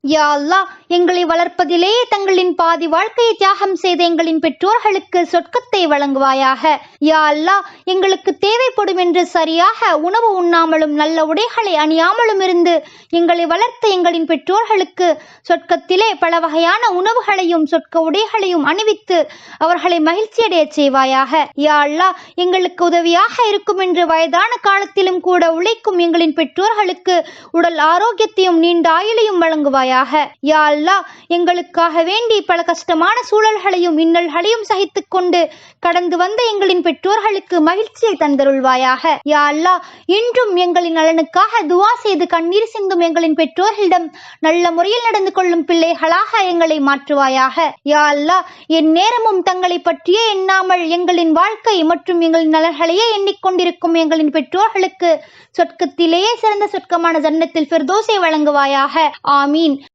யா அல்லாஹ், எங்களை வளர்ப்பதிலேயே தங்களின் பாதி வாழ்க்கையை தியாகம் செய்த எங்களின் பெற்றோர்களுக்கு சொர்க்கத்தை வழங்குவாயாக. யா அல்லாஹ், எங்களுக்கு தேவைப்படும் என்று சரியாக உணவு உண்ணாமலும் நல்ல உடைகளை அணியாமலும் இருந்து எங்களை வளர்த்த எங்களின் பெற்றோர்களுக்கு சொர்க்கத்திலே பல வகையான உணவுகளையும் சொர்க்க உடைகளையும் அணிவித்து அவர்களை மகிழ்ச்சியடைய செய்வாயாக. யா அல்லாஹ், எங்களுக்கு உதவியாக இருக்கும் என்று வயதான காலத்திலும் கூட உழைக்கும் எங்களின் பெற்றோர்களுக்கு உடல் ஆரோக்கியத்தையும் நீண்ட ஆயுளையும் வழங்குவாயாக. யா அல்லாஹ், எங்களுக்காக வேண்டி பல கஷ்டமான சூழல்களையும் இன்னல்களையும் சகித்துக் கொண்டு கடந்து வந்த எங்களின் பெற்றோர்களுக்கு மகிழ்ச்சியை தந்தருள்வாயாக. யா அல்லாஹ், இன்றும் எங்களின் நலனுக்காக துவா செய்து கண்ணீர் சிந்தும் எங்களின் பெற்றோர்களிடம் நல்ல முறையில் நடந்து கொள்ளும் பிள்ளைகளாக எங்களை மாற்றுவாயாக. யா அல்லாஹ், என் நேரமும் தங்களை பற்றியே எண்ணாமல் எங்களின் வாழ்க்கை மற்றும் எங்களின் நலன்களையே எண்ணிக்கொண்டிருக்கும் எங்களின் பெற்றோர்களுக்கு சொர்க்கத்திலேயே சிறந்த சொர்க்கமான ஜன்னத்தில் ஃபிர்தௌஸை வழங்குவாயாக. ஆமீன்.